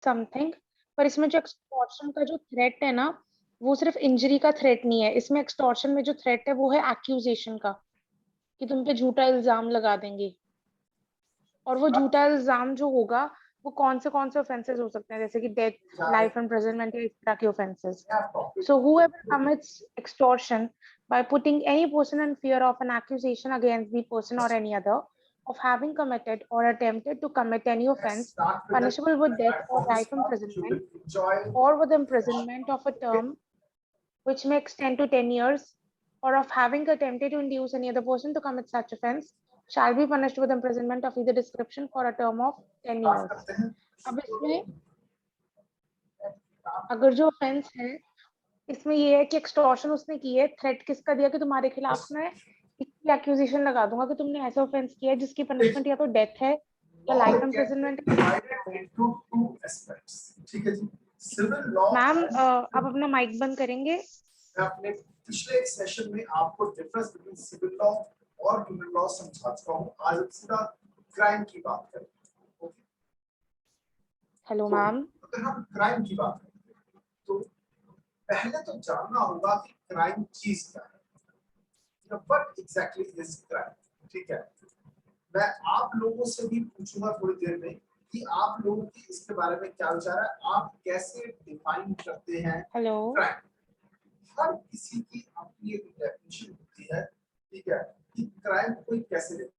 Something, पर इसमें जो एक्सटॉर्शन का जो थ्रेट है ना, वो सिर्फ इंजरी का थ्रेट नहीं है। इसमें एक्सटॉर्शन में जो थ्रेट है वो है एक्यूजेशन का, कि तुम पे झूठा इल्जाम लगा देंगे। और वो झूठा इल्जाम जो होगा वो कौन से ऑफेंसेस हो सकते हैं, जैसे कि डेथ, लाइफ इम्प्रिजनमेंट या इस तरह के offences. So whoever commits extortion by putting any person in fear of an accusation against the person or any other of having committed or attempted to commit any offense punishable with death or life imprisonment or with imprisonment of a term which may extend to 10 years, or of having attempted to induce any other person to commit such offense, shall be punished with imprisonment of either description for a term of 10 years. अब इसमें अगर जो offence है, इसमें ये है कि extortion उसने की है, थ्रेट किसका दिया कि तुम्हारे खिलाफ मैं इसकी एक्यूजेशन लगा दूंगा कि तुमने ऐसा ऑफेंस किया है जिसकी पनिशमेंट या तो डेथ है या लाइफ इम्प्रिजनमेंट है। ठीक है जी। सिविल लॉ मैम आप अपना माइक बंद करेंगे? मैं अपने पिछले एक सेशन में आपको डिफरेंस बिटवीन सिविल लॉ और क्रिमिनल लॉ समझा चुका हूँ। आज हम सीधा क्राइम की बात करेंगे। Okay, hello ma'am. अगर हम क्राइम की बात करें तो पहले तो जानना होगा कि क्राइम चीज क्या है, व्हाट एग्जैक्टली इज क्राइम। ठीक है, मैं आप लोगों से भी पूछूंगा थोड़ी देर में कि आप लोगों की इसके बारे में क्या विचार है, आप कैसे डिफाइन करते हैं क्राइम। हर किसी की अपनी एक डेफिनेशन होती है, ठीक है, कि क्राइम कोई कैसे ले।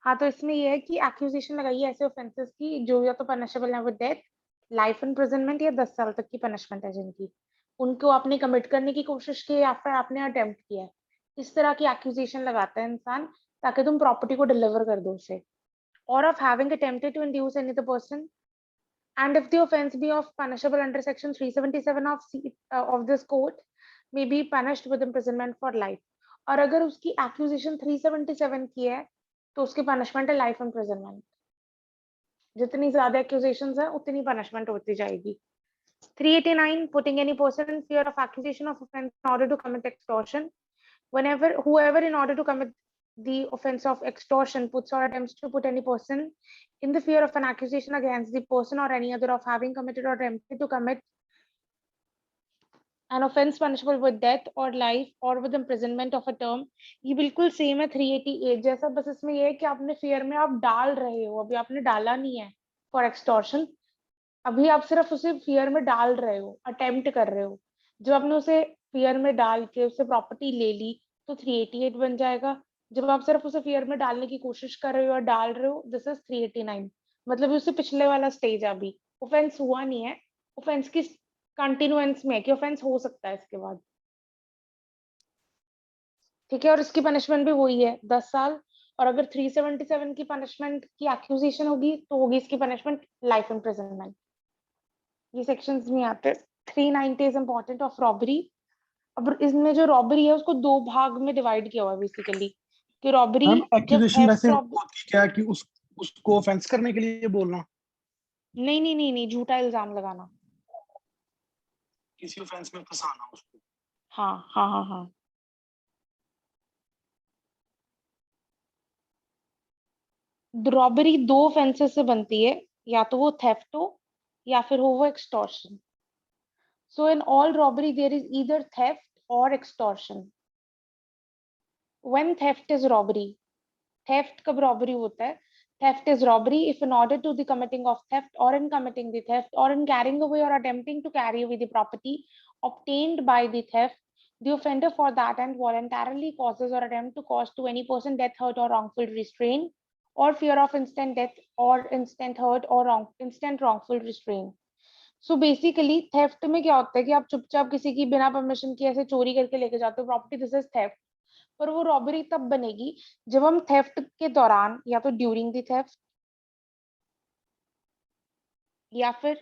हाँ, तो इसमें ये है कि एक्यूजेशन लगाई है ऐसे ऑफेंसेस की जो या तो पनिशेबल है विद डेथ, लाइफ इम्प्रिजनमेंट या 10 साल तक की पनिशमेंट है जिनकी, उनको आपने कमिट करने की कोशिश की या फिर आपने अटेम्प्ट किया है। इस तरह की एक्यूजेशन लगाता है इंसान ताकि तुम प्रॉपर्टी को डिलीवर कर दो उसे। Or of having attempted to induce any other person, and if the offense be of punishable under section 377 of this code may be punished with imprisonment for life। और अगर उसकी accusation 377 की है तो उसकी punishment है life imprisonment। जितनी ज्यादा accusations है उतनी punishment होती जाएगी। 389 putting any person in fear of accusation of offense in order to commit extortion, whoever in order to commit the offense of extortion puts or attempts to put any person in the fear of an accusation against the person or any other of having committed or attempted to commit an offense punishable with death or life or with imprisonment of a term। ये बिल्कुल same है 388 जैसा, बस इसमें ये है कि आपने fear में आप डाल रहे हो, अभी आपने डाला नहीं है for extortion, अभी आप सिर्फ उसे fear में डाल रहे हो, attempt कर रहे हो। जब आपने उसे fear में डाल के उसे प्रॉपर्टी ले ली तो 388 बन जाएगा। जब आप सिर्फ उसे fear में डालने की कोशिश कर रहे हो और डाल रहे हो, दिस इज 389। मतलब उससे पिछले वाला स्टेज, अभी ऑफेंस हुआ नहीं है, ऑफेंस की कंटिन्यूएंस में है कि ऑफेंस हो सकता है इसके बाद। ठीक है, और इसकी पनिशमेंट भी वही है 10 साल। और अगर 377 की पनिशमेंट की एक्यूजेशन होगी तो होगी इसकी पनिशमेंट लाइफ इम्प्रिजनमेंट। ये सेक्शंस में आते हैं। 390 इज इम्पोर्टेंट ऑफ रॉबरी। अब इसमें जो रॉबरी है उसको दो भाग में डिवाइड किया हुआ है बेसिकली, कि रॉबरी जब एक्यूजेशन वैसे होती क्या है कि उसको ऑफेंस करने के लिए बोलना? नहीं, झूठा इल्जाम लगाना, किसी ऑफेंस में फंसाना उसको। हाँ। रॉबरी दो ऑफेंसेस से बनती है, या तो वो थेफ्ट हो या फिर हो वो extortion. So in all robbery there is either theft or extortion. When theft is robbery, theft कब robbery होता है? Theft is robbery if in order to the committing of theft or in committing the theft or in carrying away or attempting to carry away the property obtained by the theft, the offender for that and voluntarily causes or attempt to cause to any person death, hurt or wrongful restraint or fear of instant death or instant hurt or instant wrongful restraint। So basically theft में क्या होता है कि आप चुपचाप किसी की बिना परमिशन की ऐसे चोरी करके लेके जाते हो प्रॉपर्टी, दिस इज थेफ्ट। पर वो रॉबरी तब बनेगी जब हम थेफ्ट के दौरान या तो ड्यूरिंग द थेफ्ट या फिर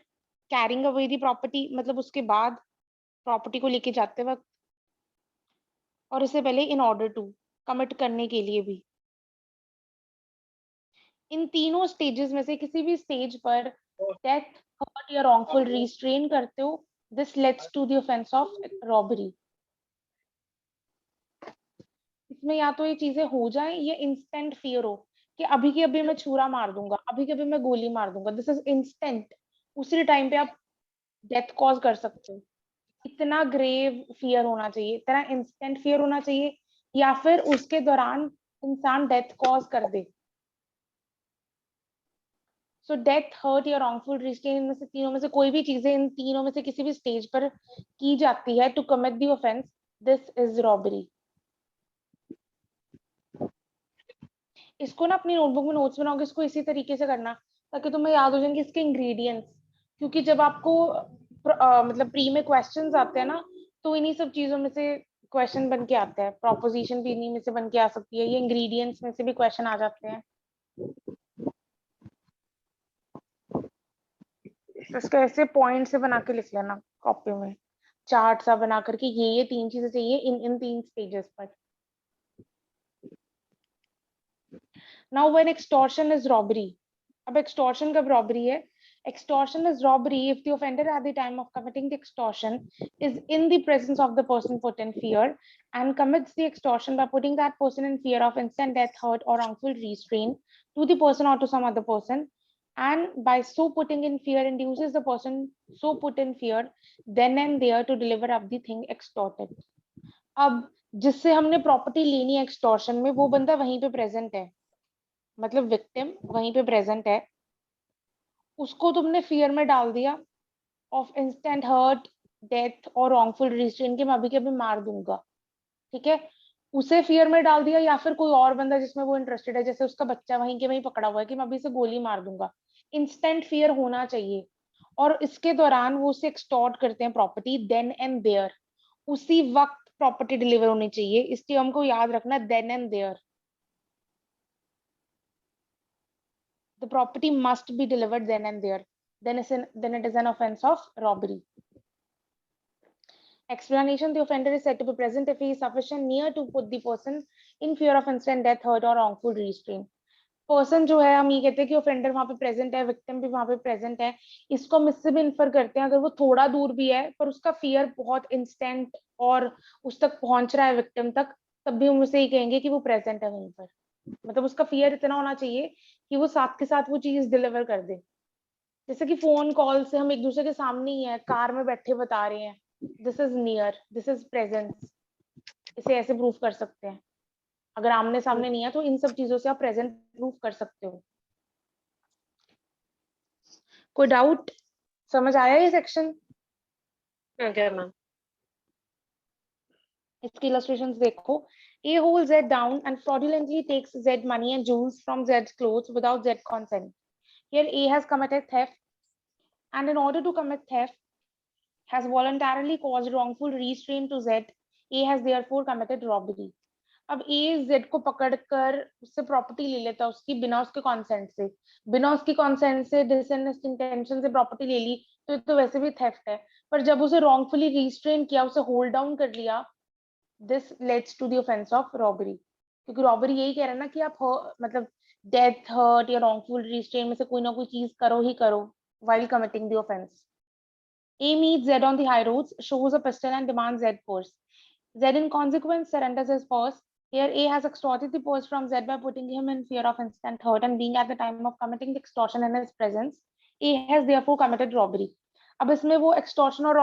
कैरिंग अवे दी प्रॉपर्टी, मतलब उसके बाद प्रॉपर्टी को लेके जाते वक्त, और इससे पहले इन ऑर्डर टू कमिट करने के लिए भी। इन तीनों स्टेजेस में से किसी भी स्टेज पर डेथ, हर्ट या रॉन्गफुल रिस्ट्रेन करते हो, this leads to the offence of robbery. इसमें या तो ये चीजें हो जाए या इंस्टेंट फियर हो, कि अभी के अभी मैं छुरा मार दूंगा, अभी के अभी मैं गोली मार दूंगा, दिस इज इंस्टेंट, उसी टाइम पे आप डेथ कॉज कर सकते हो। इतना ग्रेव फियर होना चाहिए, इतना इंस्टेंट फियर होना चाहिए, या फिर उसके दौरान इंसान डेथ कॉज कर दे। सो डेथ, हर्ट या रॉन्गफुल रिस्ट्रेन, इनमें से तीनों में से कोई भी चीजें इन तीनों में से किसी भी स्टेज पर की जाती है to commit the offence, this is robbery. इसको ना अपनी नोटबुक में नोट्स बनाओगे, इसको इसी तरीके से करना ताकि तुम्हें याद हो जाएंगे इसके इंग्रेडिएंट्स। क्योंकि जब आपको मतलब प्री में क्वेश्चंस आते हैं ना, तो इन्हीं सब चीजों में से क्वेश्चन बन के आते हैं, प्रोपोजिशन भी इन्हीं में से बन के आ सकती है, ये इंग्रेडिएंट्स में से भी क्वेश्चन आ जाते हैं। तो इसको ऐसे पॉइंट से बना के लिख लेना कॉपी में, चार्ट सा बना करके, ये तीन चीजें चाहिए इन इन तीन स्टेजेस पर। Now when extortion is robbery, अब एक्सटॉर्शन कब रॉबरी है? Extortion is robbery if the offender at the time of committing the extortion is in the presence of the person put in fear and commits the extortion by putting that person in fear of instant death, hurt, or wrongful restraint to the person or to some other person, and by so putting in fear induces the person so put in fear then and there to deliver up the thing extorted. अब जिससे हमने property लेनी है extortion में, वो बंदा वहीं पे प्रेजेंट है, मतलब विक्टिम वहीं पे प्रेजेंट है, उसको तुमने फियर में डाल दिया ऑफ इंस्टेंट हर्ट, डेथ और रॉन्गफुल रिस्ट्रेन के मैं अभी के अभी मार दूंगा, ठीक है, उसे फियर में डाल दिया, या फिर कोई और बंदा जिसमें वो इंटरेस्टेड है, जैसे उसका बच्चा वहीं के वहीं पकड़ा हुआ है कि मैं अभी से गोली मार दूंगा, इंस्टेंट फियर होना चाहिए। और इसके दौरान वो उसे एक्सटॉर्ट करते हैं प्रॉपर्टी, देन एंड देयर, उसी वक्त प्रॉपर्टी डिलीवर होनी चाहिए, इस टर्म को याद रखना, then and there, the property must be delivered then and there, then it is an offense of robbery. Explanation: the offender is said to be present if he is sufficient near to put the person in fear of instant death, hurt, or wrongful restraint. Person जो है, हम ये कहते हैं कि offender वहां पे present है, विक्टिम भी वहां पे प्रेजेंट है, इसको हम इससे भी इन्फर करते हैं, अगर वो थोड़ा दूर भी है पर उसका फियर बहुत इंस्टेंट और उस तक पहुंच रहा है विक्टिम तक, तब भी हम उसे ही कहेंगे कि वो प्रेजेंट है वहीं पर, मतलब उसका फियर इतना होना चाहिए कि वो साथ के साथ वो चीज डिलीवर कर दे। जैसे कि फोन कॉल से हम एक दूसरे के सामने ही है, कार में बैठे बता रहे हैं, this is near, this is presence, इसे ऐसे प्रूफ कर सकते हैं। अगर आमने सामने नहीं है तो इन सब चीजों से आप प्रेजेंट प्रूफ कर सकते हो। कोई डाउट? समझ आया ये सेक्शन? Okay, ma'am. इसकी illustrations देखो। A holds Z down and fraudulently takes Z money and jewels from Z's clothes without Z consent. Here A has committed theft, and in order to commit theft has voluntarily caused wrongful restraint to Z. A has therefore committed robbery. अब A Z को पकड़कर उससे property ले लेता है उसकी, बिना उसके कॉन्सेंट से, बिना उसकी कॉन्सेंट से डिसऑनेस्ट इंटेंशन से प्रॉपर्टी ले ली, तो ये तो वैसे भी थेफ्ट है, पर जब उसे रॉन्गफुली रिस्ट्रेन किया, उसे होल्ड डाउन कर लिया, this leads to the offence of robbery. क्योंकि रॉबरी यही कह रहा है ना कि आप मतलब डेथ, हर्ट या रॉन्गफुल रिस्ट्रेन में से कोई ना कोई चीज करो ही करो while committing the offense. A meets Z on the high roads, shows a pistol and demands Z purse. Z in consequence surrenders his purse. Here A has extorted the purse from Z by putting him in fear of instant hurt and being at the time of committing the extortion in his presence. A has therefore committed robbery. अब इसमें वो extortion और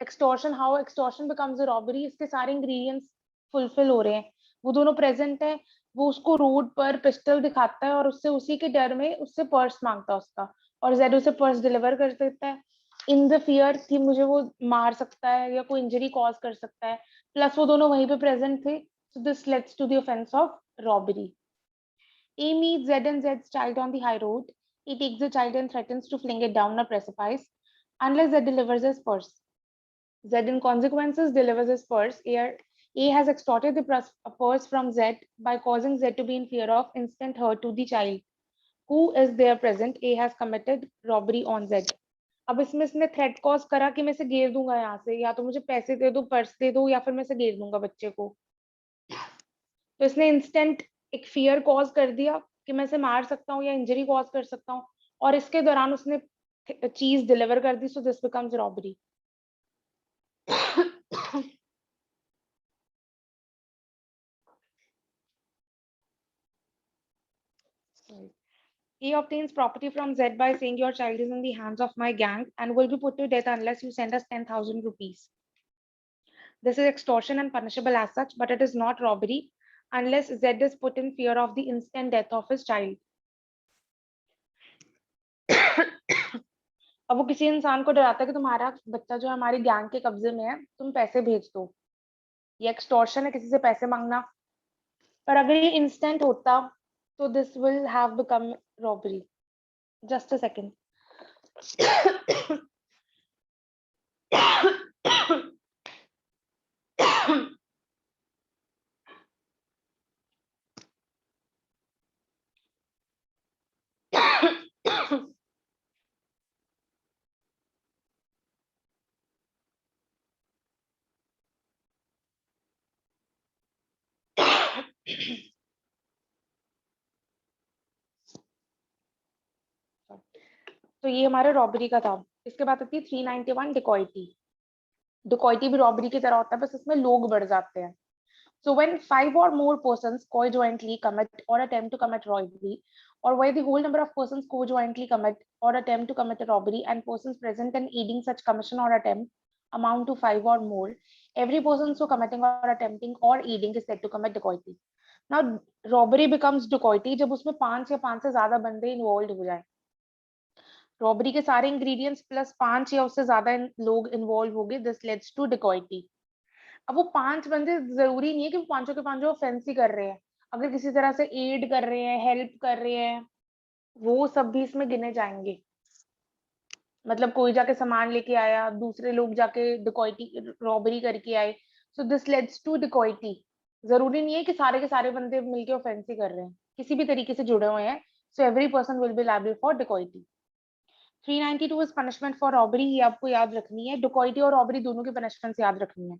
extortion, how extortion becomes a robbery, इसके सारे ingredients fulfill हो रहे हैं, वो दोनों present है, वो उसको रोड पर पिस्टल दिखाता है और उससे उसी के डर में उससे पर्स मांगता है उसका, और जेड उसे पर्स डिलीवर कर देता है इन द फियर कि मुझे वो मार सकता है या कोई इंजरी कॉज कर सकता है, प्लस वो दोनों वहीं पे प्रेजेंट थे, so this leads to the offense of robbery. A meets Z and Z's child on the high road. He takes the child and threatens to fling it down a precipice unless Z delivers his purse. Z in consequences delivers his purse. A has extorted the purse from Z by causing Z to be in fear of instant hurt to the child who is there present. A has committed robbery on Z. अब इसमें इसने threat cause करा कि मैं इसे घेर दूंगा यहाँ से, या तो मुझे पैसे दे दो, पर्स दे दो, या फिर मैं इसे घेर दूंगा बच्चे को, तो इसने इंस्टेंट एक फियर कॉज कर दिया कि मैं इसे मार सकता हूँ या इंजरी कॉज कर सकता हूँ, और इसके दौरान उसने चीज डिलीवर कर दी, so this becomes robbery. A obtains property from Z by saying your child is in the hands of my gang and will be put to death unless you send us 10,000 rupees. This is extortion and punishable as such, but it is not robbery unless Z is put in fear of the instant death of his child. अब वो किसी इंसान को डराता है कि तुम्हारा बच्चा जो है हमारी गैंग के कब्जे में है, तुम पैसे भेज दो. ये एक्सटॉर्शन है, किसी से पैसे मांगना. पर अगर ये इंस्टेंट होता तो this will have become robbery. Just a second. तो ये हमारे रॉबरी का था. इसके बाद आती है 391 डिकॉइटी. डिकॉइटी भी रॉबरी की तरह होता है, बस इसमें लोग बढ़ जाते हैं. So when 5 or more persons co-jointly commit or attempt to commit robbery, or where the whole number of persons co-jointly commit or attempt to commit a robbery and persons present and aiding such commission or attempt amount to 5 or more, every person so committing or attempting or aiding is said to commit dacoity. Now robbery becomes dacoity जब उसमें 5 या 5 से ज्यादा बंदे involve हो जाए. Robbery के सारे इंग्रेडिएंट्स प्लस 5 या उससे ज्यादा लोग इन्वॉल्व हो गए, दिस लेड्स टू dacoity. अब वो 5 बंदे जरूरी नहीं है कि वो पांचों के पांचों ऑफेंस ही कर रहे हैं. अगर किसी तरह से एड कर रहे हैं, हेल्प कर रहे हैं, वो सब भी इसमें गिने जाएंगे. मतलब कोई जाके सामान लेके आया, दूसरे लोग जाके डिकॉइटी रॉबरी करके आए, so this leads to dacoity. जरूरी नहीं है कि सारे के सारे बंदे मिलके ऑफेंस ही कर रहे हैं, किसी भी तरीके से जुड़े हुए हैं. So every person will be liable for dacoity. 392 is punishment for robbery. ये आपको याद रखनी है. डिकॉइटी और रॉबरी दोनों की पनिशमेंट याद रखनी है.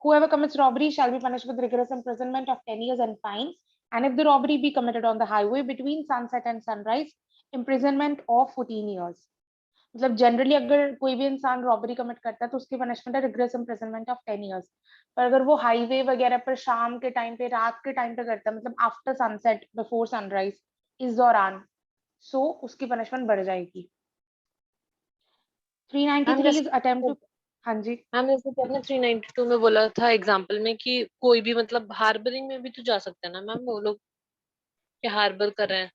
Whoever commits robbery shall be punished with rigorous imprisonment of 10 years and fines, and if the robbery be committed on the highway between sunset and sunrise, imprisonment of 14 years. मतलब generally अगर कोई भी इंसान robbery commit करता है तो उसकी punishment है रिग्रेस इम्प्रिजनमेंट ऑफ 10 years. पर अगर वो हाईवे वगैरह पर शाम के टाइम पे, रात के टाइम पे करता है, मतलब आफ्टर सनसेट बिफोर सनराइज, इस दौरान, सो उसकी पनिशमेंट बढ़ जाएगी. 393 इज अटेम्प्ट टू. हाँ जी मैम, जैसे कि आपने 392 में बोला था एग्जांपल में कि कोई भी मतलब हार्बरिंग में भी तो जा सकते हैं ना मैम, वो लोग क्या हार्बर कर रहे हैं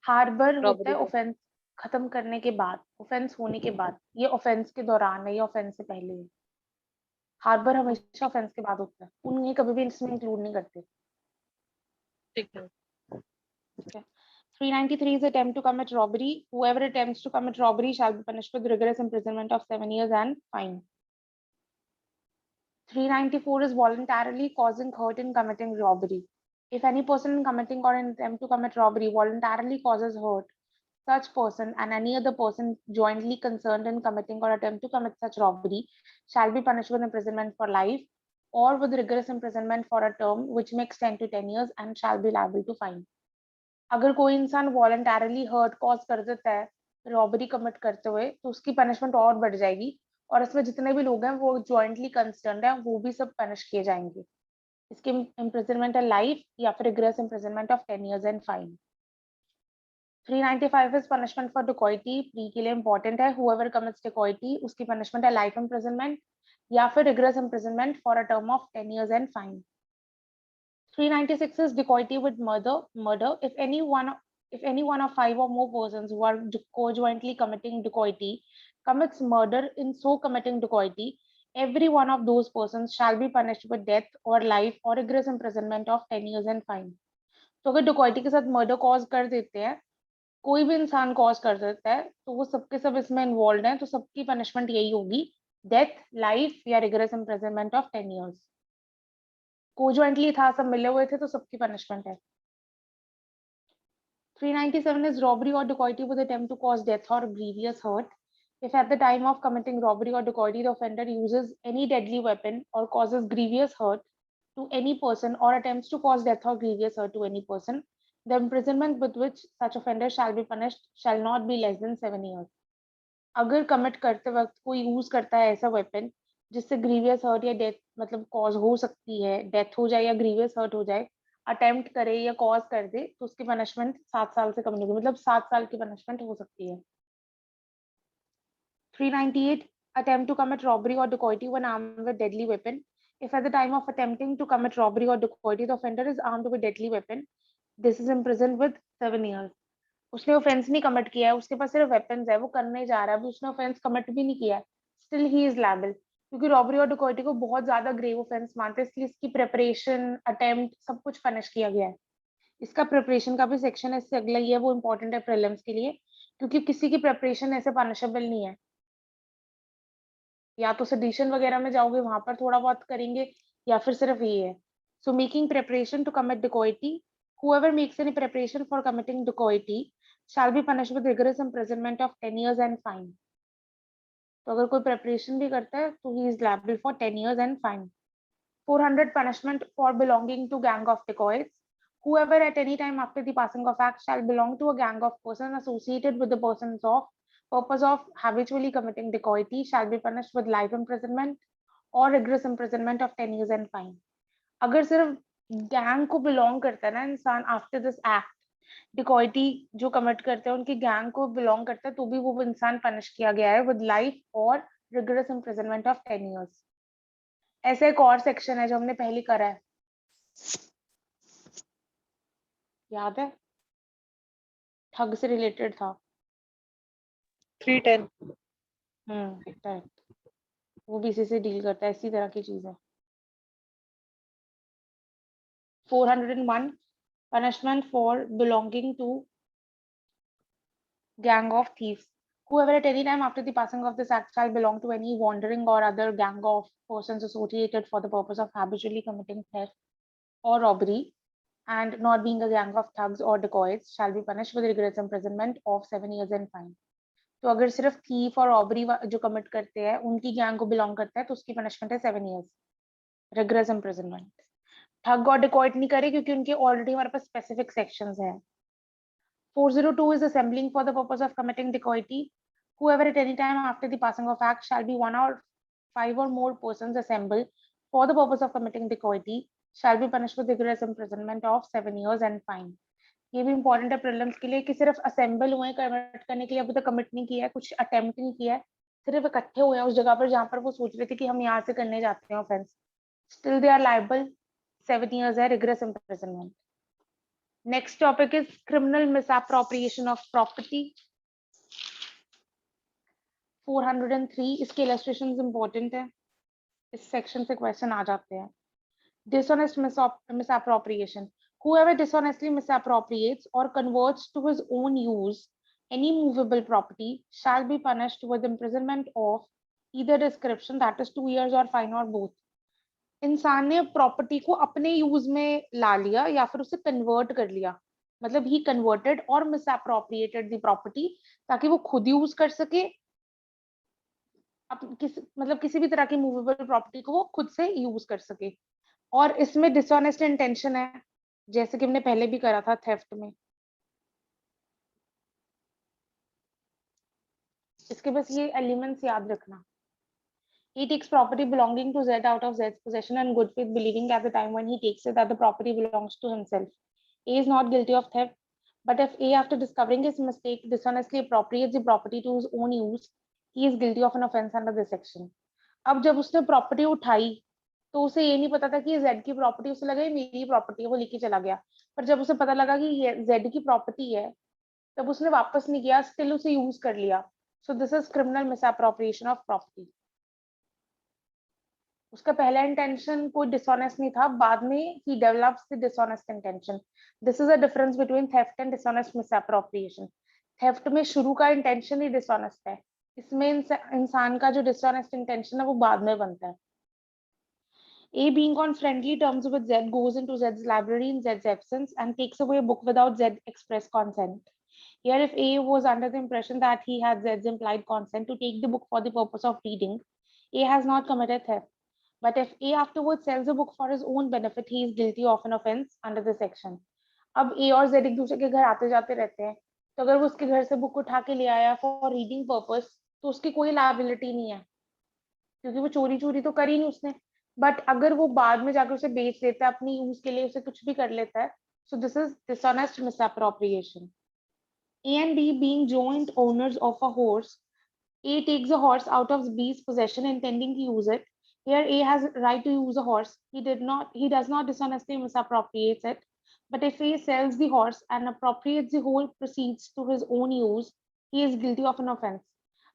हार्बर होता रॉबरी है को. ऑफेंस खत्म करने के बाद, ऑफेंस होने के बाद. ये ऑफेंस के दौरान है, ये ऑफेंस से पहले है. हार्बर हमेशा ऑफेंस के बाद होता है. उन्हें कभी भी इसमें इंक्लूड नहीं करते. ठीक है. Okay. 393 is attempt to commit robbery. Whoever attempts to commit robbery shall be punished with rigorous imprisonment of 7 years and fine. 394 is voluntarily causing hurt in committing robbery. If any person in committing or in attempt to commit robbery voluntarily causes hurt, such person and any other person jointly concerned in committing or attempt to commit such robbery shall be punished with imprisonment for life or with rigorous imprisonment for a term which may extend to 10 years and shall be liable to fine. अगर कोई इंसान voluntarily hurt cause कर देता है robbery commit करते हुए तो उसकी पनिशमेंट और बढ़ जाएगी. और इसमें जितने भी लोग हैं वो जॉइंटली कंसर्न्ड हैं, वो भी सब पनिश किए जाएंगे. इसकी इम्प्रिजनमेंट है लाइफ या फिर rigorous imprisonment of 10 years and fine. 395 is punishment for dacoity. Pre के लिए इंपॉर्टेंट है. whoever commits डिकॉइटी उसकी पनिशमेंट है लाइफ इम्प्रिजनमेंट या फिर rigorous imprisonment for a term of 10 years and fine. 396 is dacoity with murder. If any one of 5 or more persons who are co-jointly committing dacoity commits murder in so committing dacoity, every one of those persons shall be punished with death or life or rigorous imprisonment of 10 years and fine. तो अगर dacoity के साथ murder cause कर देते हैं, कोई भी इंसान cause कर देता है, तो वो सबके सब इसमें involved हैं, तो सबकी punishment यही होगी, death, life या rigorous imprisonment of 10 years. को-जॉइंटली था, सब मिले हुए थे, तो सबकी पनिशमेंट है. 397 is robbery or dacoity with attempt to cause death or grievous hurt. If at the time of committing robbery or dacoity the offender uses any deadly weapon or causes grievous hurt to any person or attempts to cause death or grievous hurt to any person, the imprisonment with which such offender shall be punished shall not be less than 7 years. अगर commit करते वक्त कोई use करता है ऐसा weapon जिससे grievous hurt या death मतलब कॉज हो सकती है, डेथ हो जाए या ग्रीवियस हर्ट हो जाए, अटेम्प्ट करे या कॉज कर दे तो उसकी पनिशमेंट 7 साल से कम नहीं होगी, मतलब 7 साल की पनिशमेंट हो सकती है। 398 attempt to commit robbery or dacoity when armed with deadly weapon. If at the time of attempting to commit robbery or dacoity the offender is armed with deadly weapon, this is imprisoned with 7 years. उसने offence नहीं commit किया है, उसके पास सिर्फ weapons है, वो करने जा रहा है, अभी उसने ऑफेंस कमिट भी नहीं किया है, स्टिल ही इज लायबल, क्योंकि रॉबरी और डिकॉइटी को बहुत ज्यादा ग्रेव ऑफेंस मानते हैं, इसलिए इसकी प्रिपरेशन, अटेम्प्ट सब कुछ पनिश किया गया है। इसका प्रिपरेशन का भी सेक्शन है, इससे अगला ये वो इंपॉर्टेंट है प्रीलिम्स के लिए, क्योंकि किसी की प्रिपरेशन ऐसे पनिशेबल नहीं है। या तो सेडिशन वगैरह में जाओगे वहां पर थोड़ा बहुत करेंगे, या फिर सिर्फ ये है। So making preparation to commit dacoity, whoever makes any preparation for committing dacoity shall be punished with rigorous imprisonment of 10 years and fine. तो अगर कोई प्रिपरेशन भी करता है तो he is liable for 10 years and fine. 400 punishment for belonging to gang of dacoits. Whoever at any time after the passing of act shall belong to a gang of persons associated with the persons of purpose of habitually committing dacoity shall be punished with life imprisonment or rigorous imprisonment of 10 years and fine. अगर सिर्फ gang को belong करता है ना इंसान after this act, dacoity जो commit करते हैं उनकी गैंग को बिलोंग करता है, तो भी वो इंसान पनिश किया गया है विद लाइफ और रिगरस इम्प्रिजनमेंट ऑफ 10 years. ऐसा एक और सेक्शन है जो हमने पहले करा है, याद है, ठग से रिलेटेड था। 310 राइट, वो भी इसी से डील करता है, इसी तरह की चीज है। 401 punishment for belonging to gang of thieves. Whoever at any time after the passing of this act shall belong to any wandering or other gang of persons associated for the purpose of habitually committing theft or robbery and not being a gang of thugs or dacoits shall be punished with rigorous imprisonment of 7 years and fine. तो अगर सिर्फ thief और robbery जो commit करते हैं उनकी gang को belong करता है तो उसकी पनिशमेंट है 7 years रिगरस इम्प्रिजनमेंट। ठग और डिकॉइट नहीं करे क्योंकि उनके ऑलरेडी हमारे पास स्पेसिफिक सेक्शंस हैं। 402 is assembling for the purpose of committing dacoity. Whoever at any time after the passing of act shall be one or 5 or more persons assembled for the purpose of committing dacoity shall be punished with rigorous imprisonment of 7 years and fine. ये भी important है prelims के लिए कि सिर्फ assemble हुए commit करने के लिए, अभी तक कमिट नहीं किया है, कुछ अटेम्प्ट नहीं किया है, सिर्फ इकट्ठे हुए हैं उस जगह पर जहां पर वो सोच रहे थे कि हम यहाँ से करने जाते हैं offence, still they are liable, 7 years है rigorous imprisonment. Next topic is criminal misappropriation of property. 403 इसके illustrations important है, इस section से question आ जाते हैं। Dishonest misappropriation. Whoever dishonestly misappropriates or converts to his own use any movable property shall be punished with imprisonment of either description, that is 2 years, or fine, or both. इंसान ने property को अपने use में ला लिया या फिर उसे convert कर लिया, मतलब ही कन्वर्टेड और मिसअप्रोप्रिएटेड द प्रॉपर्टी ताकि वो खुद यूज कर सके, मतलब किसी भी तरह की मूवेबल प्रॉपर्टी को वो खुद से यूज कर सके। और इसमें डिसऑनेस्ट इंटेंशन है, जैसे कि हमने पहले भी करा था थेफ्ट में। इसके बस ये एलिमेंट्स याद रखना। He takes property belonging to Z out of Z's possession and good faith, believing at the time when he takes it that the property belongs to himself. A is not guilty of theft, but if A, after discovering his mistake, dishonestly appropriates the property to his own use, he is guilty of an offense under this section. अब जब उसने property उठाई तो उसे ये नहीं पता था कि ये Z की प्रॉपर्टी, उसे लगा ये मेरी प्रॉपर्टी है, वो लेके चला गया। पर जब उसे पता लगा कि ये Z की प्रॉपर्टी है तब उसने वापस नहीं किया, स्टिल उसे यूज कर लिया। So this is criminal misappropriation of property. उसका पहला इंटेंशन कोई डिसऑनेस्ट नहीं था, बाद में ही develops the dishonest intention. This is a difference between theft and dishonest misappropriation. Theft में शुरू का इंटेंशन ही डिसऑनेस्ट है, इसमें इंसान का जो डिसऑनेस्ट इंटेंशन है वो बाद में बनता है। A, being on friendly terms with Z, goes into Z's library in Z's absence and takes away a book without Z express consent. Here, if A was under the impression that he had Z's implied consent to take the book for the purpose of reading, A has not committed theft. But if A afterwards sells a book for his own benefit, he is guilty of an offense under this section. अब A और Z एक दूसरे के घर आते जाते रहते हैं, तो अगर वो उसके घर से बुक उठा के ले आया फॉर रीडिंग पर्पस तो उसकी कोई लायबिलिटी नहीं है, क्योंकि वो चोरी तो करी नहीं उसने। बट अगर वो बाद में जाकर उसे बेच देता है अपनी यूज के लिए, उसे कुछ भी कर लेता है, सो this is dishonest misappropriation. A and B being joint owners of a horse, A takes a horse out of B's possession intending to use it. Here A has right to use a horse. He does not dishonestly misappropriates it. But if A sells the horse and appropriates the whole proceeds to his own use, he is guilty of an offense.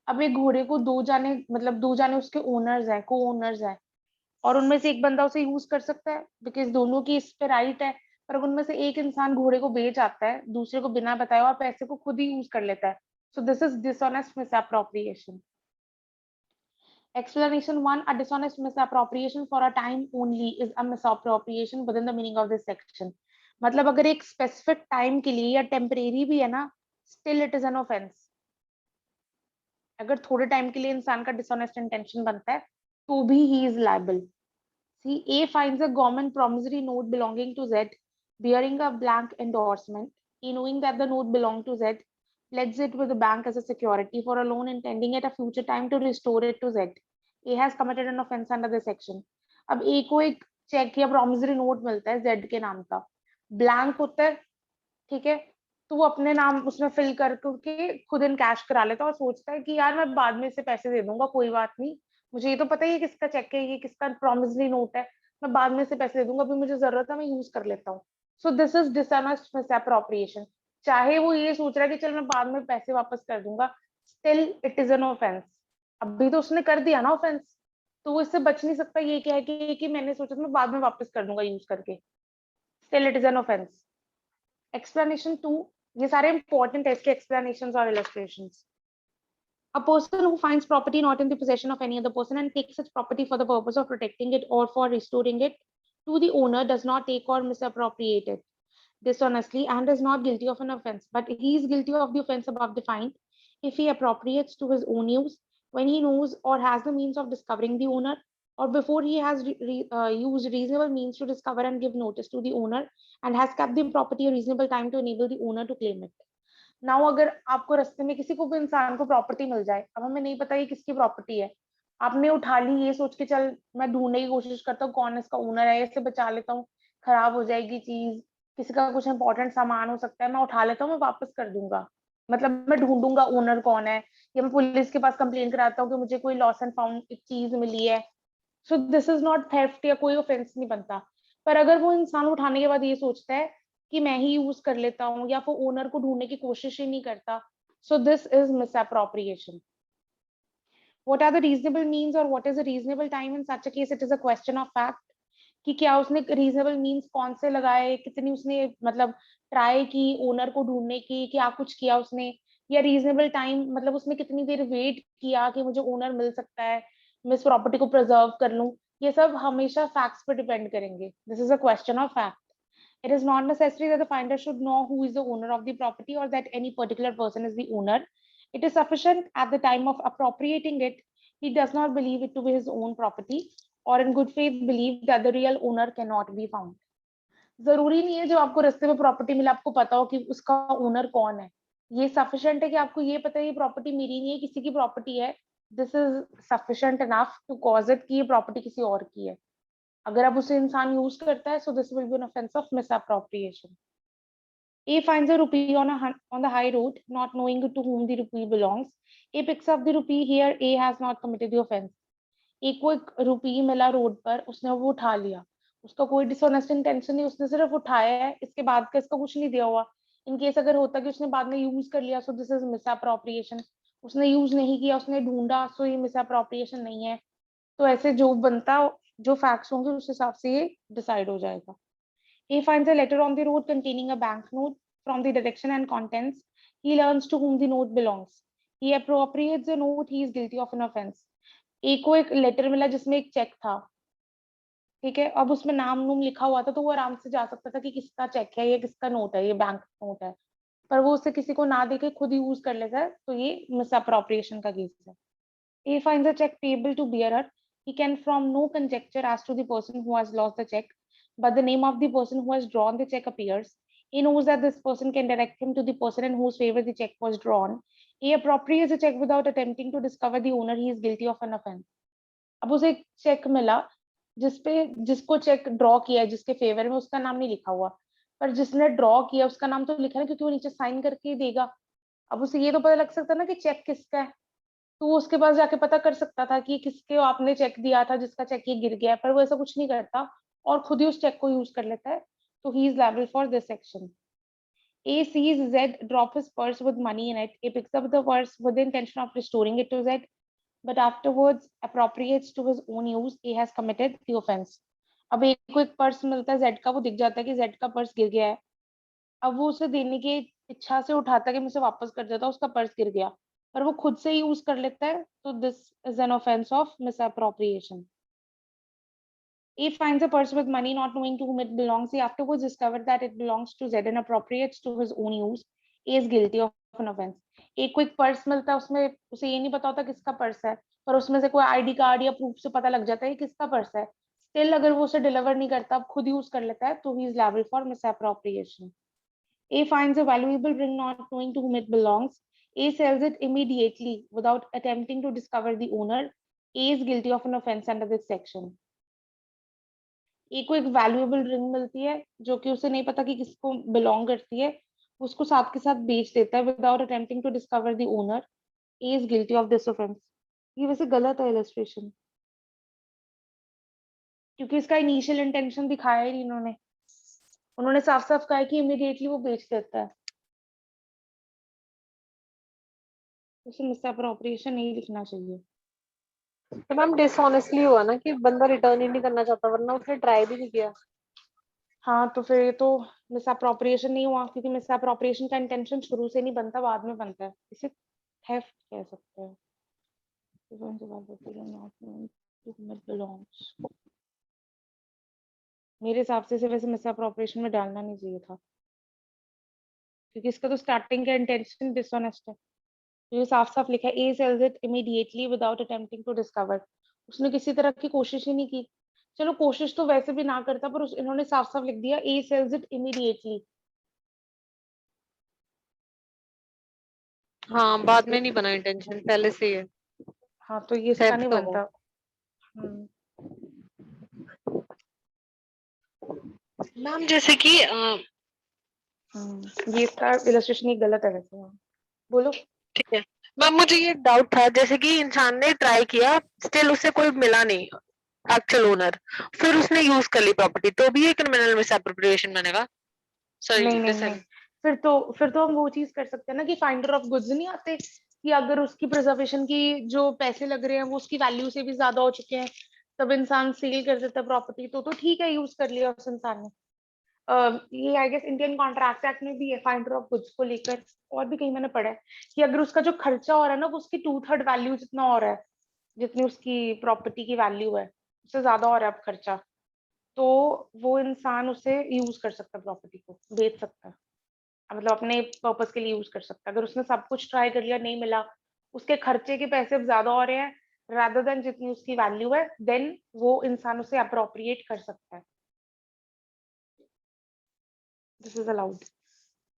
अब एक घोड़े को दो जाने, मतलब दो जाने उसके ओनर्स हैं, को ओनर्स हैं, और उनमें से एक बंदा उसे यूज कर सकता है बिकॉज दोनों की इस पे राइट है. पर उनमें से एक इंसान घोड़े को बेच आता है दूसरे को बिना बताए और पैसे को खुद ही यूज कर लेता है. सो this is dishonest misappropriation. Explanation 1. A dishonest misappropriation for a time only is a misappropriation within the meaning of this section. मतलब अगर एक specific time के लिए या temporary भी है ना, still it is an offense. अगर थोड़े टाइम के लिए इंसान का dishonest intention बनता है तो भी he is liable. See, A finds a government promissory note belonging to Z bearing a blank endorsement. He, knowing that the note belonged to Z, pledges it with the bank as a security for a loan intending at a future time to restore it to Z. A has committed an offense under this section. अब A को एक check या promissory note मिलता है Z के नाम का, blank होता है, ठीक है, तो वो अपने नाम उसमें फिल करके खुद इन कैश करा लेता है और सोचता है कि यार मैं बाद में इसे पैसे दे दूंगा, कोई बात नहीं, मुझे ये तो पता ही है किसका चेक है, ये किसका प्रॉमिसरी नोट है, मैं बाद में से पैसे दे दूंगा, अभी मुझे जरूरत है, मैं यूज कर लेता हूँ. सो दिस इज डिसऑनेस्ट मिसअप्रोप्रिएशन. चाहे वो ये सोच रहा है कि चल मैं बाद में पैसे वापस कर दूंगा, still it is an offence. अभी तो उसने कर दिया ना ऑफेंस, तो वो इससे बच नहीं सकता ये कह के कि मैंने सोचा था मैं बाद में वापस कर दूंगा यूज करके. Still it is an offence. Explanation 2. ये सारे important है इसके explanations और illustrations. A person who finds property not in the possession of any other person and takes such property for the purpose of protecting it or for restoring it to the owner does not take or misappropriate it dishonestly and is not guilty of an offense, but he is guilty of the offense above defined if he appropriates to his own use when he knows or has the means of discovering the owner, or before he has used reasonable means to discover and give notice to the owner and has kept the property a reasonable time to enable the owner to claim it. Now अगर आपको रास्ते में किसी को भी इंसान को property मिल जाए, अब हमें नहीं पता ये किसकी प्रॉपर्टी है, आपने उठा ली ये सोच के चल मैं ढूंढने की कोशिश करता हूँ कौन इसका ओनर है, इसे बचा लेता हूँ, खराब हो जाएगी चीज, किसी का कुछ इंपॉर्टेंट सामान हो सकता है, मैं उठा लेता हूँ, मैं वापस कर दूंगा, मतलब मैं ढूंढूंगा ओनर कौन है, या मैं पुलिस के पास कंप्लेन कराता हूँ कि मुझे कोई लॉस एंड फाउंड एक चीज मिली है. सो दिस इज नॉट थेफ्ट या कोई ऑफेंस नहीं बनता. पर अगर वो इंसान उठाने के बाद ये सोचता है कि मैं ही यूज कर लेता हूँ या वो ओनर को ढूंढने की कोशिश ही नहीं करता, सो this is misappropriation. What are the reasonable means or what is a reasonable time in such a case? It is a question of fact कि क्या उसने reasonable means कौन से लगाए, कितनी उसने मतलब ट्राई की ओनर को ढूंढने की, क्या कुछ किया उसने, या रीजनेबल टाइम मतलब उसने कितनी देर वेट किया कि मुझे ओनर मिल सकता है, मैं इस प्रॉपर्टी को प्रिजर्व कर लूं. ये सब हमेशा फैक्ट्स पर डिपेंड करेंगे. This is a question of fact. It is not necessary that the finder should know who is the owner of the property or that any particular person is the owner. It is sufficient at the time of appropriating it, he does not believe it to be his own property or in good faith believe that the real owner cannot be found. जरूरी नहीं है जो आपको रास्ते में property मिला आपको पता हो कि उसका ओनर कौन है. ये सफिशिएंट है कि आपको ये पता है ये प्रॉपर्टी मेरी नहीं है किसी की प्रॉपर्टी है. This is sufficient enough to cause it कि ये प्रॉपर्टी किसी और की है. अगर अब उसे इंसान यूज करता है, so this will be an offense of misappropriation. A finds a rupee on the high road, not knowing to whom the rupee belongs. A picks up the rupee. Here, A has not committed the offense. A को एक रुपी मिला road पर, उसने वो उठा लिया, उसका कोई डिसऑनेस्ट इंटेंशन नहीं, उसने सिर्फ उठाया है, इसके बाद का इसका कुछ नहीं दिया हुआ. इन केस अगर होता कि उसने बाद में यूज कर लिया, सो दिस इज मिसअप्रोप्रिएशन. उसने यूज नहीं किया, उसने ढूंढा, सो ये मिसअप्रोप्रिएशन नहीं है. तो ऐसे जो बनता जो फैक्ट्स होंगे उस हिसाब से ये डिसाइड हो जाएगा. He finds a letter on the road containing a banknote from the direction and contents. He learns to whom the note belongs. He appropriates the note. He is guilty of an offense. एक को एक letter मिला जिसमें एक check था, ठीक है, अब उसमें नाम नूम लिखा हुआ था तो वो आराम से जा सकता था कि किसका चेक है, ये किसका नोट है, ये बैंक नोट है, पर वो उसे किसी को ना देके खुद यूज कर लेता है, तो ये मिसअप्रोप्रिएशन का केस है. He finds a check payable to bearer. He can form no conjecture as to the person who has lost the check, but the name of the person who has drawn the check appears. He knows that this person can direct him to the person in whose favor the check was drawn. He appropriates the check without attempting to discover the owner. He is guilty of an offense. अब उसे एक check मिला जिसको check draw किया है जिसके favour में, उसका नाम नहीं लिखा हुआ, पर जिसने ड्रॉ किया उसका नाम तो लिखा है, क्योंकि वो नीचे साइन करके ही देगा। अब उसे ये तो पता लग सकता है ना कि चेक किसका है, तो वो उसके पास जाके पता कर सकता था कि किसके आपने चेक दिया था जिसका चेक ये गिर गया है, पर वो ऐसा कुछ नहीं करता और खुद ही उस चेक को यूज कर लेता है, तो ही is liable for this section. A sees Z drop his purse with money in it. He picks up the purse with the intention of restoring it to Z, but afterwards appropriates to his own use. A has committed the offense. अब A को एक purse मिलता है Z का, वो दिख जाता है कि Z का पर्स गिर गया है। अब वो उसे देने की इच्छा से उठाता है कि मुझे वापस कर देता, उसका पर्स गिर गया, पर वो खुद से यूज कर लेता है, तो this is an offence of misappropriation. A finds a purse with money not knowing to whom it belongs. He afterwards discovers that it belongs to Z and appropriates to his own use. A is guilty of an offense. एक को एक purse मिलता है, उसमें उसे ये नहीं पता होता किसका पर्स है, पर उसमें से कोई आईडी कार्ड या प्रूफ से पता लग जाता है कि किसका पर्स है। स्टिल अगर वो उसे डिलीवर नहीं करता, खुद यूज कर लेता है, तो ही is liable for misappropriation. A finds a valuable ring not knowing to whom it belongs. A sells it immediately without attempting to discover the owner. A is guilty of an offense under this section. ए को एक valuable ring मिलती है जो कि उसे नहीं पता कि किसको बिलोंग करती है, उसको साथ के साथ बेच देता है without attempting to discover the owner. A is guilty of this offence. ये वैसे गलत है इलस्ट्रेशन, क्योंकि इसका इनिशियल इंटेंशन दिखाया ही नहीं इन्होंने। उन्होंने साफ साफ कहा है कि इमीडिएटली वो बेच देता है, उसे मिसअप्रोप्रिएशन नहीं लिखना चाहिए। तो मैम डिसऑनेस्टली हुआ ना कि बंदा रिटर्न ही नहीं करना चाहता, वरना उसने ट्राई भी नहीं किया। हाँ, तो फिर ये तो मिसअप्रोप्रिएशन नहीं हुआ, क्योंकि मिसअप्रोप्रिएशन का इंटेंशन शुरू से नहीं बनता, बाद में बनता है, इसे थेफ्ट कह सकते हैं। मेरे हिसाब से इसे वैसे मिसअप्रोप्रिएशन में डालना नहीं चाहिए था, क्योंकि इसका तो स्टार्टिंग का इंटेंशन डिसऑनेस्ट है। ये साफ साफ लिखा है, A sells it immediately without attempting to discover. उसने किसी तरह की कोशिश ही नहीं की। चलो कोशिश तो वैसे भी ना करता, पर इन्होंने साफ साफ लिख दिया ए सेल्स इट इमीडिएटली। हाँ, बाद में नहीं बना इंटेंशन, पहले से ही है। हाँ, तो ये इसका नहीं थेफ्ट तो बनता। मैम जैसे कि ये इसका इलस्ट्रेशन ही गलत है वैसे। बोलो। ठीक है मैम, मुझे ये डाउट था, जैसे कि इंसान ने ट्राई किया, स्टिल उसे कोई मिला नहीं एक्चुअल ओनर, फिर उसने यूज कर ली प्रॉपर्टी, तो भी ये क्रिमिनल मिसअप्रोप्रिएशन बनेगा? सॉरी, नहीं नहीं नहीं, फिर तो हम वो चीज कर सकते हैं ना कि फाइंडर ऑफ गुड्स नहीं आते, कि अगर उसकी प्रिजर्वेशन की जो पैसे लग रहे हैं वो उसकी वैल्यू से भी ज्यादा हो चुके हैं, तब इंसान सेल कर देता है प्रॉपर्टी, तो ठीक है, यूज कर लिया उस इंसान ने। ये I guess Indian contract act में भी है फाइंडर ऑफ गुड्स को लेकर, और भी कहीं मैंने पढ़ा है कि अगर उसका जो खर्चा हो रहा है ना वो उसकी 2/3 वैल्यू जितना हो रहा है, जितनी उसकी प्रॉपर्टी की वैल्यू है उससे ज्यादा हो रहा है अब खर्चा, तो वो इंसान उसे यूज कर सकता है, प्रॉपर्टी को बेच सकता है, मतलब अपने पर्पस के लिए यूज कर सकता है। अगर उसने सब कुछ ट्राई कर लिया, नहीं मिला, उसके खर्चे के पैसे अब ज्यादा हो रहे हैं रादर देन जितनी उसकी वैल्यू है, देन वो इंसान उसे अप्रोप्रिएट कर सकता है। This is allowed.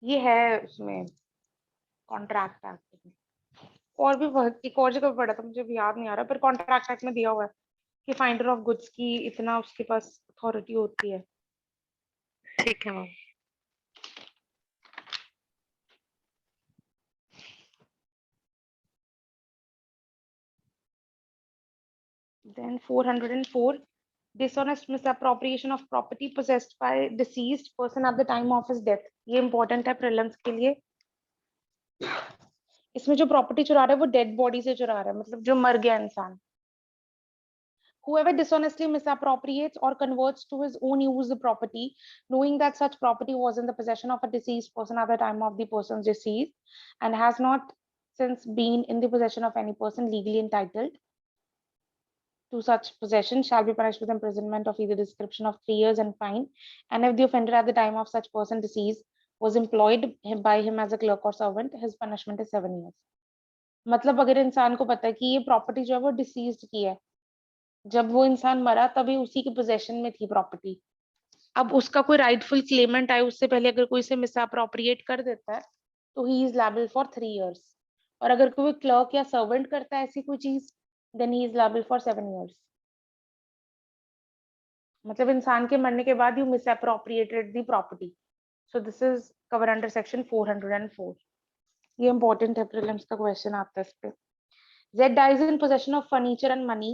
ये है उसमें कॉन्ट्रैक्ट एक्ट में। और भी एक और जगह पढ़ा था, मुझे भी याद नहीं आ रहा, पर कॉन्ट्रैक्ट एक्ट में दिया हुआ है कि फाइंडर ऑफ गुड्स की इतना उसके पास अथॉरिटी होती है। ठीक है ma'am. Then 404, dishonest misappropriation of property possessed by deceased person at the time of his death. ये important है prelims के लिए। इसमें जो प्रॉपर्टी चुरा रहा है वो डेड बॉडी से चुरा रहा है, मतलब जो मर गया इंसान। Whoever dishonestly misappropriates or converts to his own use the property, knowing that such property was in the possession of a deceased person at the time of the person's decease and has not since been in the possession of any person legally entitled to such possession, shall be punished with imprisonment of either description of 3 years and fine. And if the offender at the time of such person deceased was employed by him as a clerk or servant, his punishment is 7 years. मतलब अगर इंसान को पता है कि ये property जो है वो डिसीज्ड की है, जब वो इंसान मरा तभी उसी के पोजेशन में थी प्रॉपर्टी, अब उसका कोई राइटफुल क्लेमेंट आए उससे पहले अगर कोई इसे मिसअप्रोप्रिएट कर देता है, तो ही इज लायबल फॉर 3 years। और अगर कोई क्लर्क या सर्वेंट करता है ऐसी कोई चीज, then he is liable for 7 years। मतलब इंसान के मरने के बाद you misappropriated the property. So this is cover under section 404. ये इंपॉर्टेंट है, प्रीलिम्स का क्वेश्चन आता है इस पे. Z dies in possession of furniture and money.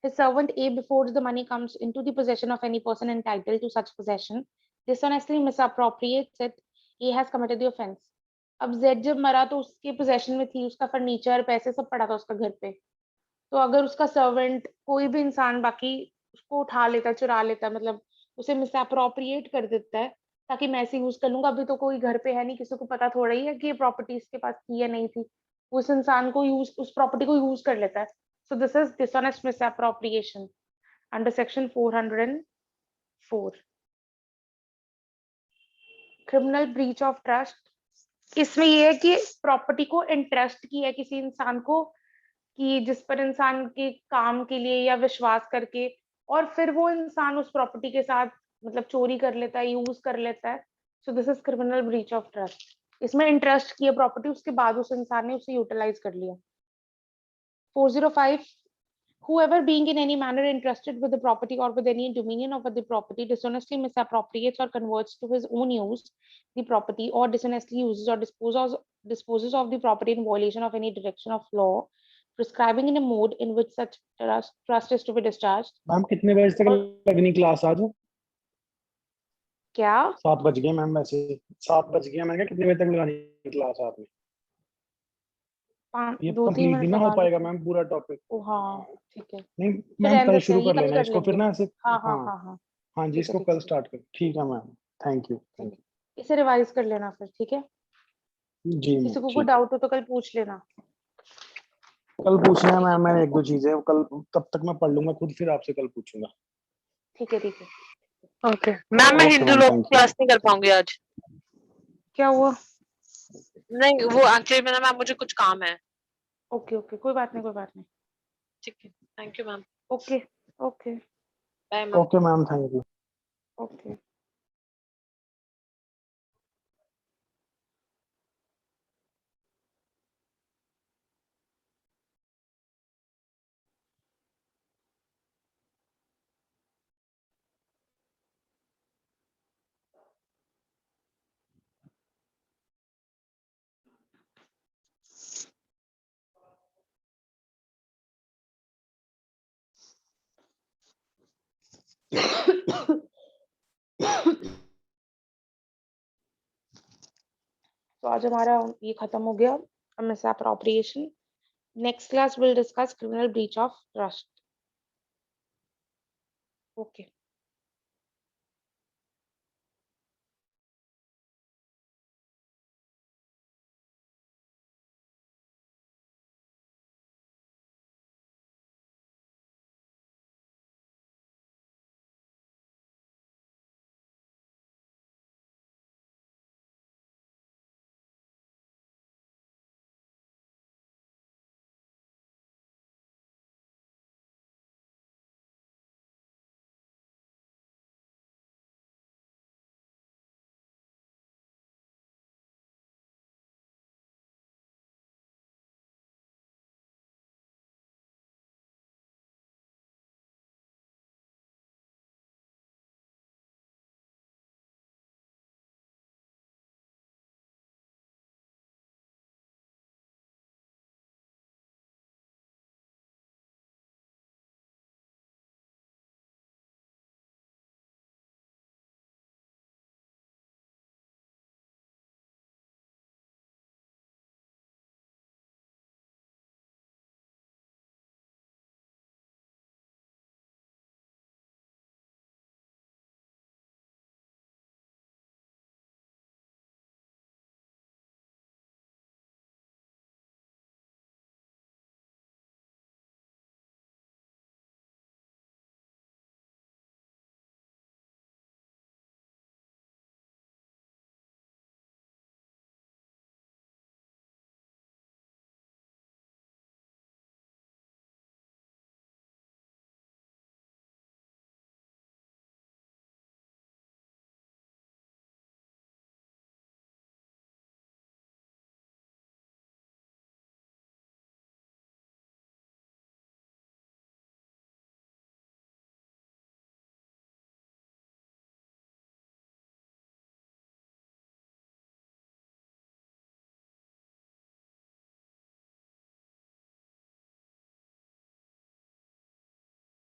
His servant A, before the money comes into the possession of any person entitled to such possession, dishonestly misappropriates it. A has committed the offense. अब Z जब मरा तो उसके possession में थी, उसका furniture पैसे सब पड़ा था उसका घर पे. तो अगर उसका सर्वेंट कोई भी इंसान बाकी उसको उठा लेता, चुरा लेता, मतलब उसे मिसअप्रोप्रिएट कर देता है ताकि मैं ऐसे यूज कर लूंगा, अभी तो कोई घर पे है नहीं, किसी को पता थोड़ा ही है कि ये प्रॉपर्टी इसके पास थी या नहीं थी, उस इंसान को यूज, उस प्रॉपर्टी को यूज कर लेता है. सो this is dishonest misappropriation under section 404. Criminal breach of trust, इसमें ये है कि प्रॉपर्टी को इंटरेस्ट की है किसी इंसान को, कि जिस पर इंसान के काम के लिए या विश्वास करके, और फिर वो इंसान उस प्रॉपर्टी के साथ मतलब चोरी कर लेता है, यूज कर लेता है. सो this is criminal breach of trust. इसमें इंटरेस्ट की है प्रॉपर्टी, उसके बाद उस इंसान ने उसे यूटिलाइज कर लिया. 405. Whoever being in any manner entrusted with the property or with any dominion over the property dishonestly misappropriates or converts to his own use the property, or dishonestly uses or disposes of the property in violation of any direction of law prescribing in a mode in which such trust is to be discharged. Ma'am कितने बजे तक लगनी class आज? क्या 7 बज गए ma'am, वैसे 7 बज गए. मैंने कहा कितने बजे तक लगानी क्लास आपने? ये 2-3 कंप्लीट मिनट नहीं ना हो लगा पाएगा लो. मैम पूरा टॉपिक. ओ हाँ ठीक है, नहीं फिर मैम रहने कल देते शुरू हैं, ये कर कल लेना कर इसको, फिर लेंगे. ना ऐसे. हाँ हाँ हाँ हाँ हाँ हाँ जी, ठीक है इसको ठीक कल है ठीक है स्टार्ट कर. ठीक है मैम, थैंक यू. ठीक है. इसे रिवाइज कर लेना फिर, ठीक है. जी मैम किसी को कोई ठीक है. डाउट हो तो कल पूछ लेना. कल पूछना है मैम, मैंने 1-2 चीजें कल, तब तक मैं पढ़ लूंगा खुद, फिर आपसे कल पूछूंगा. ठीक है ठीक है. ओके मैम, मैं ओके हिंदू मैम, लोग थैंक यू. क्लास नहीं कर पाऊंगी आज. क्या हुआ? नहीं, वो एक्चुअली में ना मैम मुझे कुछ काम है. ओके ओके, कोई बात नहीं कोई बात नहीं. ठीक है, thank you ma'am. Okay okay bye ma'am. Okay ma'am, thank you. Okay. तो आज हमारा ये खत्म हो गया, misappropriation. Next class will discuss criminal breach of trust. Okay.